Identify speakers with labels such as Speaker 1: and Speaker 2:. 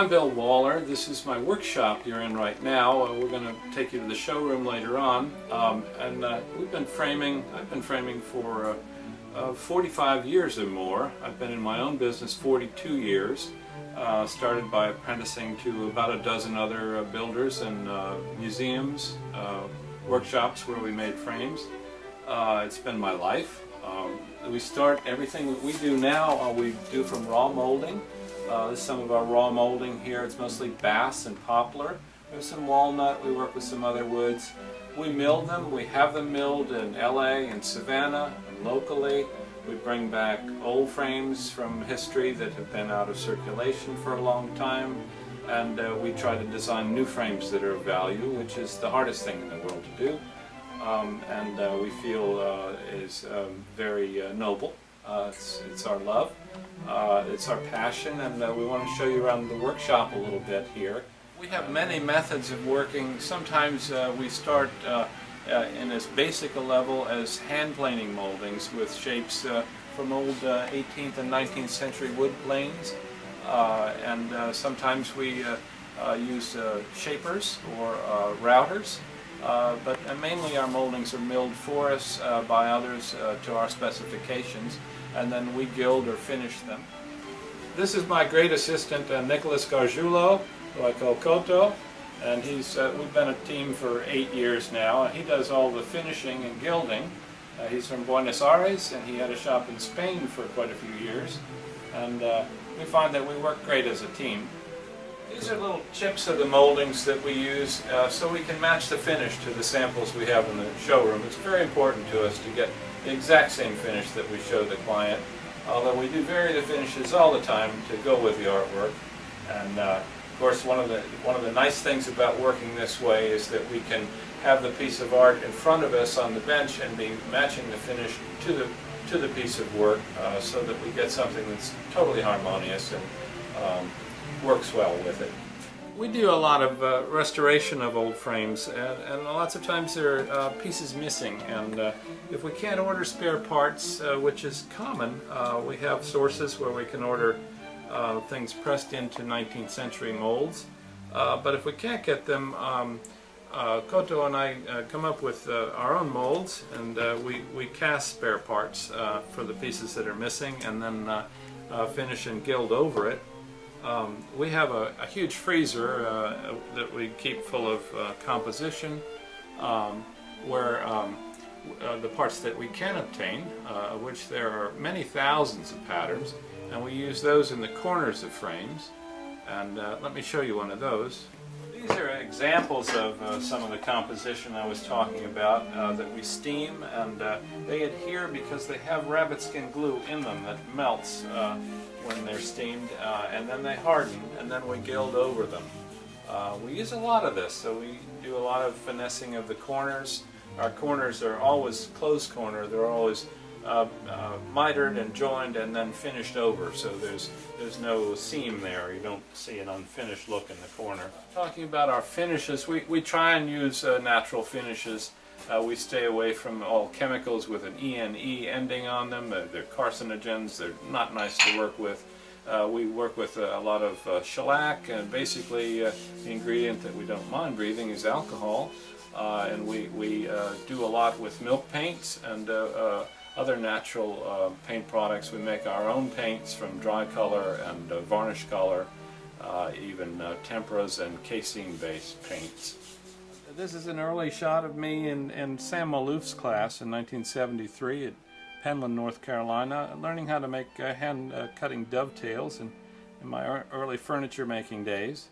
Speaker 1: I'm Bill Waller. This is my workshop you're in right now. We're going to take you to the showroom later on. We've been framing. I've been framing for 45 years or more. I've been in my own business 42 years. Started by apprenticing to about a dozen other builders and museums, workshops where we made frames. It's been my life. We start everything that we do now, we do from raw molding. This is some of our raw molding here. It's mostly bass and poplar. There's some walnut. We work with some other woods. We mill them. We have them milled in LA and Savannah and locally. We bring back old frames from history that have been out of circulation for a long time, and we try to design new frames that are of value, which is the hardest thing in the world to do, and we feel is very noble. It's our love, it's our passion, and we want to show you around the workshop a little bit here. We have many methods of working. Sometimes we start in as basic a level as hand planing moldings with shapes from old 18th and 19th century wood planes, and sometimes we use shapers or routers. But mainly our moldings are milled for us by others to our specifications, and then we gild or finish them. This is my great assistant, Nicholas Gargiulo, who I call Koto, and we've been a team for 8 years now. He does all the finishing and gilding. He's from Buenos Aires, and he had a shop in Spain for quite a few years, and we find that we work great as a team. These are little chips of the moldings that we use so we can match the finish to the samples we have in the showroom. It's very important to us to get the exact same finish that we show the client, although we do vary the finishes all the time to go with the artwork. And of course, one of the nice things about working this way is that we can have the piece of art in front of us on the bench and be matching the finish to the piece of work, so that we get something that's totally harmonious and works well with it. We do a lot of restoration of old frames, and lots of times there are pieces missing, and if we can't order spare parts, which is common, we have sources where we can order things pressed into 19th century molds, but if we can't get them, Koto and I come up with our own molds, and we cast spare parts for the pieces that are missing, and then finish and gild over it. We have a huge freezer that we keep full of composition, where the parts that we can obtain, of which there are many thousands of patterns, and we use those in the corners of frames. And let me show you one of those. These are examples of some of the composition I was talking about that we steam, and they adhere because they have rabbit skin glue in them that melts when they're steamed, and then they harden, and then we gild over them. We use a lot of this, so we do a lot of finessing of the corners. Our corners are always closed corner, they're always mitered and joined and then finished over, so there's no seam there. You don't see an unfinished look in the corner. Talking about our finishes, we try and use natural finishes. We stay away from all chemicals with an ENE ending on them. They're carcinogens, they're not nice to work with. We work with a lot of shellac, and basically the ingredient that we don't mind breathing is alcohol. And we do a lot with milk paints and other natural paint products. We make our own paints from dry color and varnish color, even temperas and casein-based paints. This is an early shot of me in Sam Malouf's class in 1973 at Penland, North Carolina, learning how to make hand-cutting dovetails in my early furniture making days.